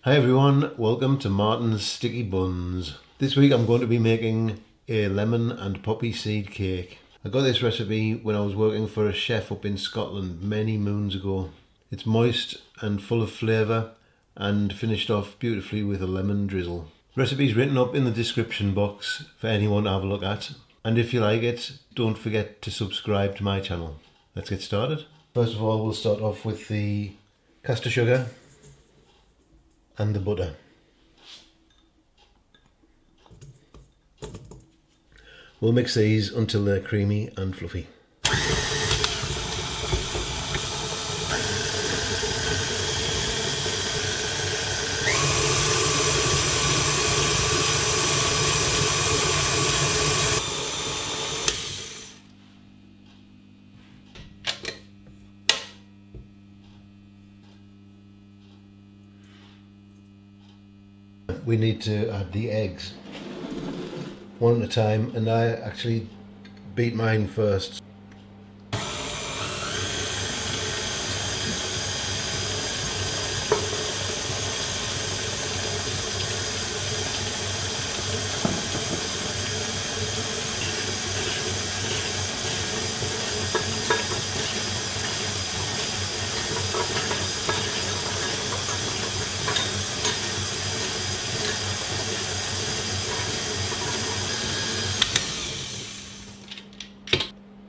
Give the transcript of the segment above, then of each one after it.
Hi everyone, welcome to Martin's Sticky Buns. This week I'm going to be making a lemon and poppy seed cake. I got this recipe when I was working for a chef up in Scotland many moons ago. It's moist and full of flavour and finished off beautifully with a lemon drizzle. Recipe's written up in the description box for anyone to have a look at. And if you like it, don't forget to subscribe to my channel. Let's get started. First of all, we'll start off with the caster sugar and the butter. We'll mix these until they're creamy and fluffy. We need to add the eggs one at a time, and I actually beat mine first.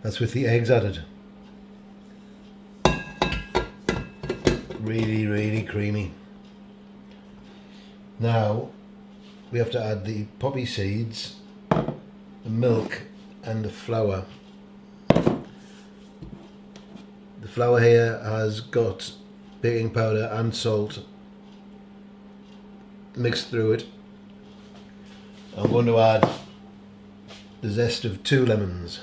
That's with the eggs added. Really creamy. Now we have to add the poppy seeds, the milk and the flour. The flour here has got baking powder and salt mixed through it. I'm going to add the zest of 2 lemons.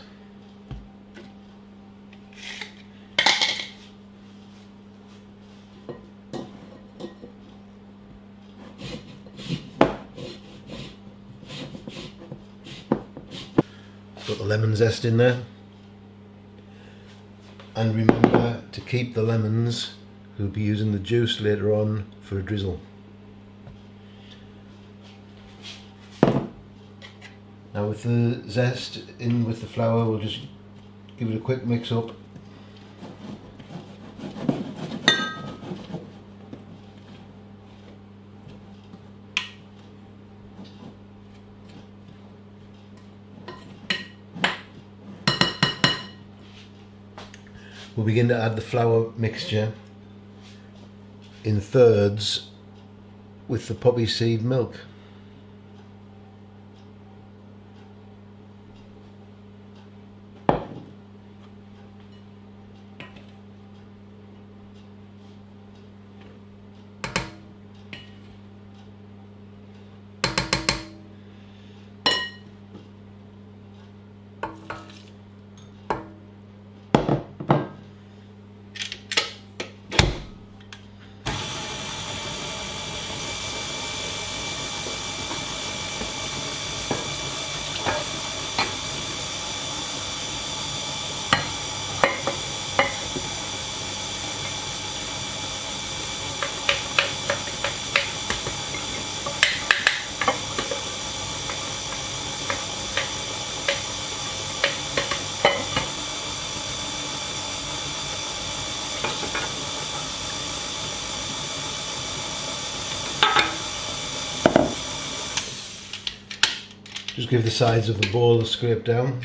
Got the lemon zest in there, and remember to keep the lemons. We'll be using the juice later on for a drizzle. Now with the zest in with the flour, we'll just give it a quick mix up. We'll begin to add the flour mixture in thirds with the poppy seed milk. Just give the sides of the bowl a scrape down.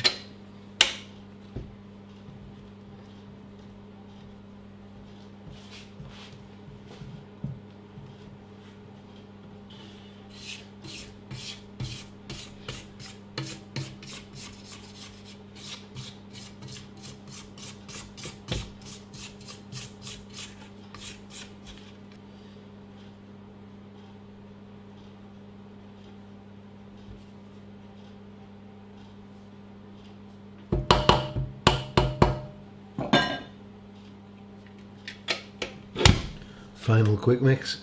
Final quick mix.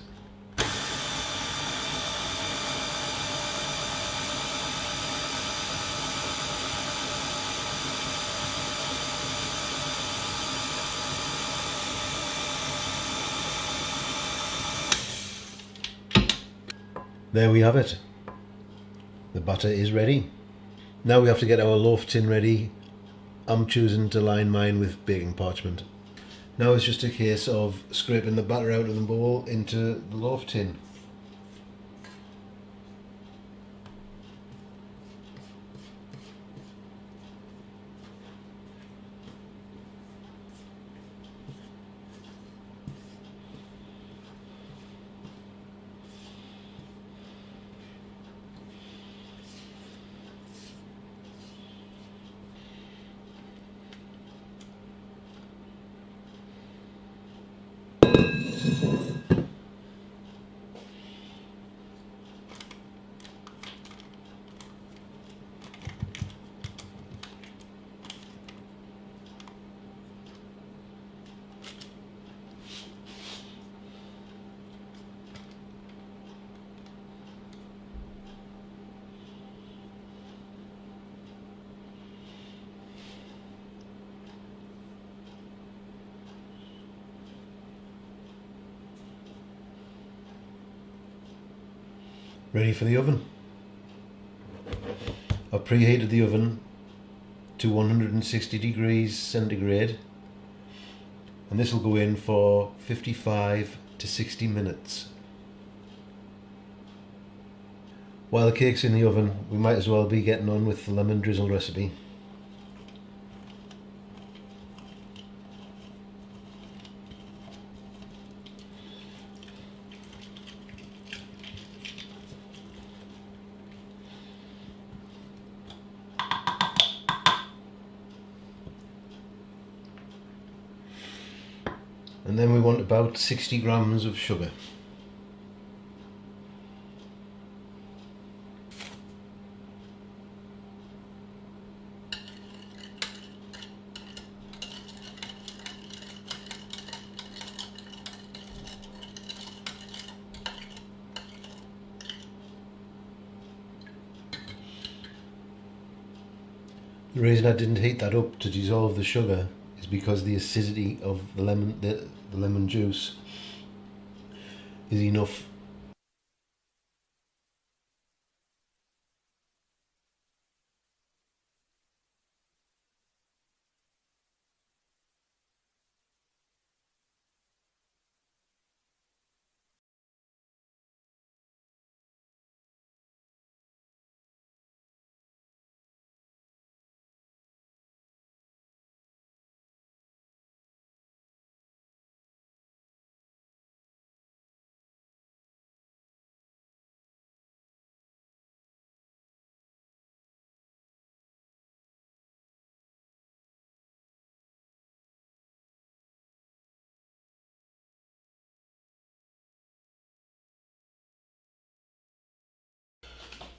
There we have it. The batter is ready. Now we have to get our loaf tin ready. I'm choosing to line mine with baking parchment. Now it's just a case of scraping the batter out of the bowl into the loaf tin. Ready for the oven. I've preheated the oven to 160 degrees centigrade, and this will go in for 55 to 60 minutes. While the cake's in the oven, we might as well be getting on with the lemon drizzle recipe. And then we want about 60 grams of sugar. The reason I didn't heat that up to dissolve the sugar is because the acidity of the lemon juice is enough.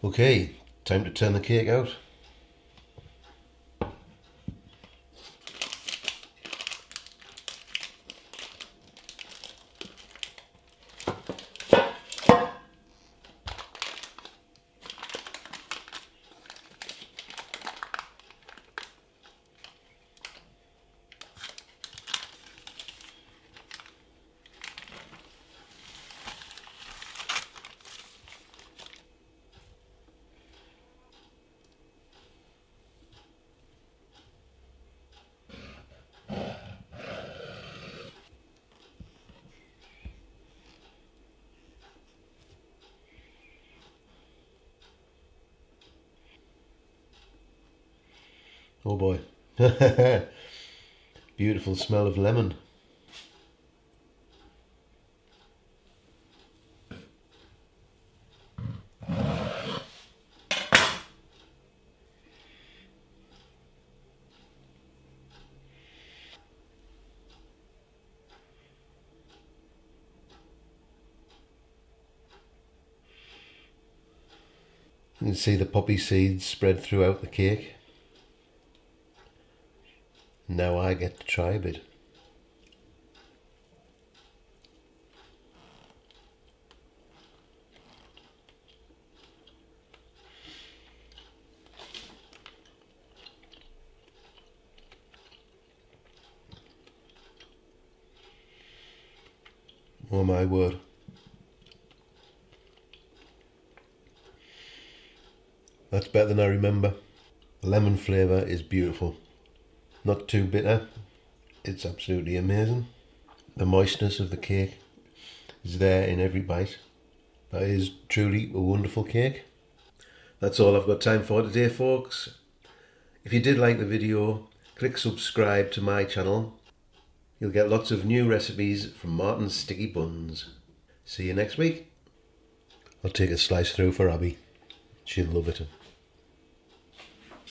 Okay, time to turn the cake out. Oh boy. Beautiful smell of lemon. You can see the poppy seeds spread throughout the cake. Now I get to try a bit. Oh my word. That's better than I remember. The lemon flavour is beautiful. Not too bitter. It's absolutely amazing. The moistness of the cake is there in every bite. That is truly a wonderful cake. That's all I've got time for today, folks. If you did like the video, click subscribe to my channel. You'll get lots of new recipes from Martin's Sticky Buns. See you next week. I'll take a slice through for Abby. She'll love it.